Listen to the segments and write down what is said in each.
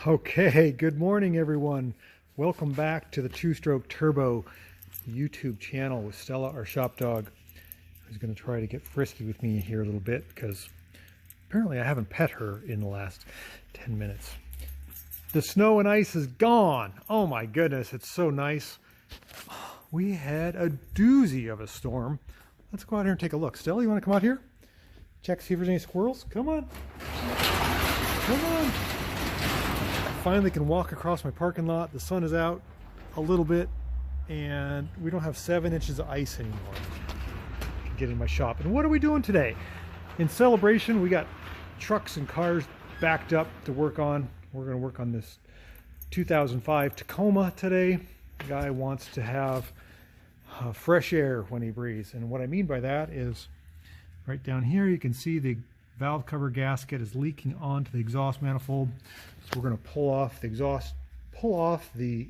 Okay, good morning everyone. Welcome back to the Two-Stroke Turbo YouTube channel with Stella, our shop dog, who's going to try to get frisky with me here a little bit because apparently I haven't pet her in the last 10 minutes. The snow and ice is gone. Oh my goodness, it's so nice. We had a doozy of a storm. Let's go out here and take a look. Stella, you want to come out here? Check, see if there's any squirrels? Come on. Come on. Finally can walk across my parking lot. The sun is out a little bit and we don't have 7 inches of ice anymore. I can get in my shop. And what are we doing today? In celebration, we got trucks and cars backed up to work on. We're going to work on this 2005 Tacoma today. The guy wants to have fresh air when he breathes. And what I mean by that is right down here you can see the valve cover gasket is leaking onto the exhaust manifold. So we're going to pull off the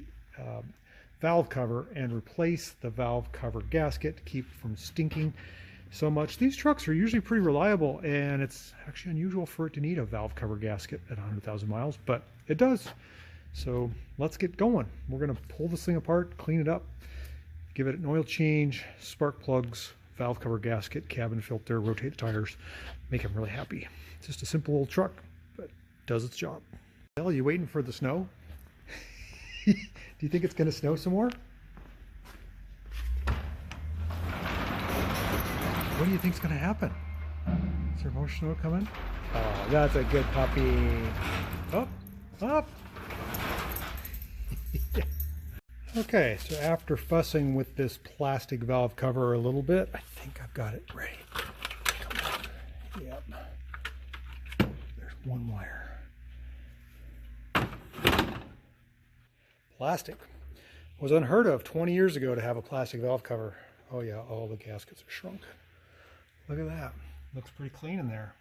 valve cover and replace the valve cover gasket to keep it from stinking so much. These trucks are usually pretty reliable, and it's actually unusual for it to need a valve cover gasket at 100,000 miles, but it does. So let's get going. We're going to pull this thing apart, clean it up, give it an oil change, spark plugs, valve cover gasket, cabin filter, rotate the tires, make him really happy. It's just a simple old truck, but it does its job. Well, are you waiting for the snow? Do you think it's going to snow some more? What do you think's going to happen? Is there more snow coming? Oh, that's a good puppy. Up, up. Okay, so after fussing with this plastic valve cover a little bit, I think I've got it ready. Come on. Yep. There's one wire. Plastic was unheard of 20 years ago to have a plastic valve cover. Oh yeah, all the gaskets are shrunk. Look at that. Looks pretty clean in there.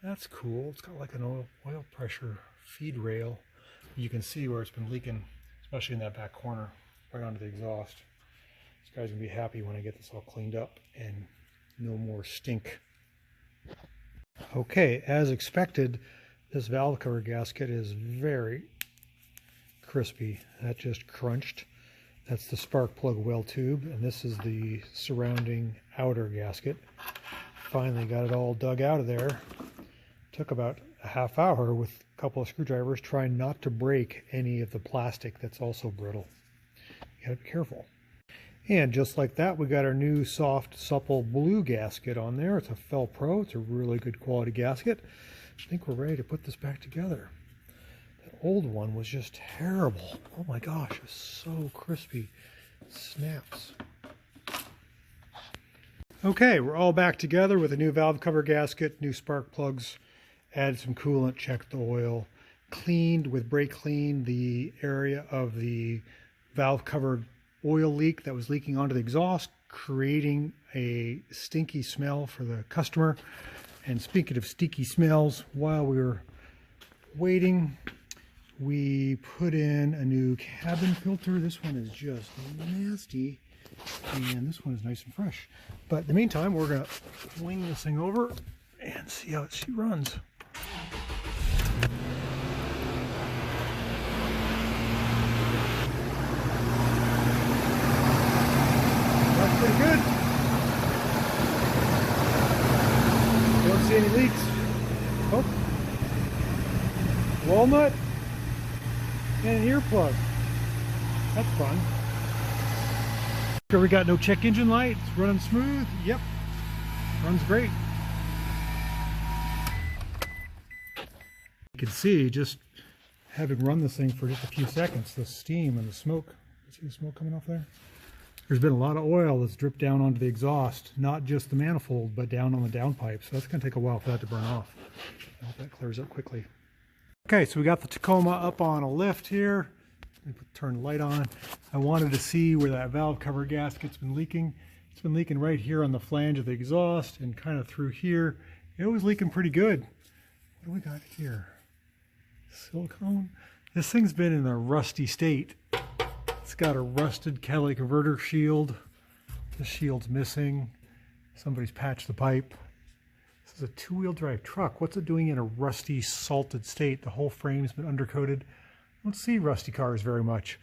That's cool. It's got like an oil pressure feed rail. You can see where it's been leaking, especially in that back corner, right onto the exhaust. This guy's gonna be happy when I get this all cleaned up and no more stink. Okay, as expected, this valve cover gasket is very crispy. That just crunched. That's the spark plug well tube, and this is the surrounding outer gasket. Finally got it all dug out of there. Took about a half hour with a couple of screwdrivers trying not to break any of the plastic that's also brittle. You gotta be careful. And just like that, we got our new soft, supple blue gasket on there. It's a Fel Pro. It's a really good quality gasket. I think we're ready to put this back together. That old one was just terrible. Oh my gosh, it was so crispy. It snaps. Okay, we're all back together with a new valve cover gasket, new spark plugs, added some coolant, checked the oil, cleaned with brake clean the area of the valve cover oil leak that was leaking onto the exhaust, creating a stinky smell for the customer. And speaking of stinky smells, while we were waiting, we put in a new cabin filter. This one is just nasty, and this one is nice and fresh. But in the meantime, we're going to wing this thing over and see how she runs. That's pretty good. Don't see any leaks. Oh, walnut and an earplug. That's fun. Sure, we got no check engine light. It's running smooth. Yep, runs great. You can see, just having run this thing for just a few seconds, the steam and the smoke. You see the smoke coming off there? There's been a lot of oil that's dripped down onto the exhaust, not just the manifold, but down on the downpipe. So that's going to take a while for that to burn off. I hope that clears up quickly. Okay, so we got the Tacoma up on a lift here. Let me turn the light on. I wanted to see where that valve cover gasket's been leaking. It's been leaking right here on the flange of the exhaust and kind of through here. It was leaking pretty good. What do we got here? Silicone. This thing's been in a rusty state. It's got a rusted catalytic converter shield. The shield's missing. Somebody's patched the pipe. This This is a two-wheel drive truck. What's it doing in a rusty, salted state? The whole frame's been undercoated. I don't see rusty cars very much.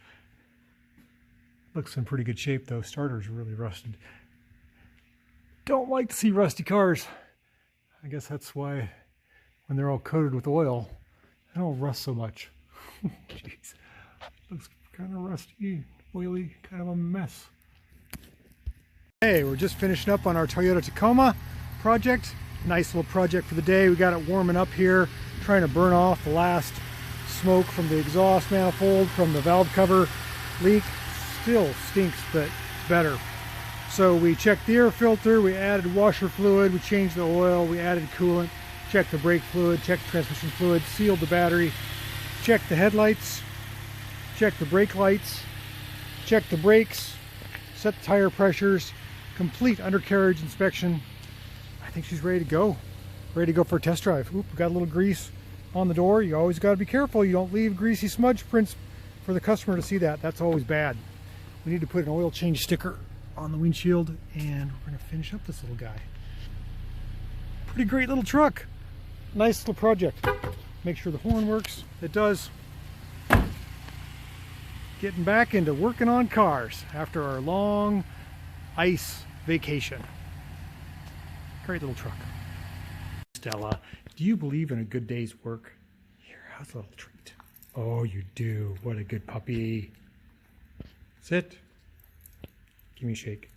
Looks in pretty good shape though. Starter's really rusted. Don't like to see rusty cars. I guess that's why when they're all coated with oil, they don't rust so much. Jeez. Looks kind of rusty, oily, kind of a mess. Hey, we're just finishing up on our Toyota Tacoma project. Nice little project for the day. We got it warming up here, trying to burn off the last smoke from the exhaust manifold, from the valve cover leak. Still stinks, but better. So we checked the air filter, we added washer fluid, we changed the oil, we added coolant, checked the brake fluid, checked the transmission fluid, sealed the battery, checked the headlights, checked the brake lights, checked the brakes, set the tire pressures, complete undercarriage inspection. I think she's ready to go. Ready to go for a test drive. Oop, we got a little grease on the door. You always got to be careful. You don't leave greasy smudge prints for the customer to see that. That's always bad. We need to put an oil change sticker on the windshield, and we're going to finish up this little guy. Pretty great little truck. Nice little project. Make sure the horn works. It does. Getting back into working on cars after our long ice vacation. Great little truck. Stella, do you believe in a good day's work? Here, how's a little treat? Oh, you do. What a good puppy. Sit. Give me a shake.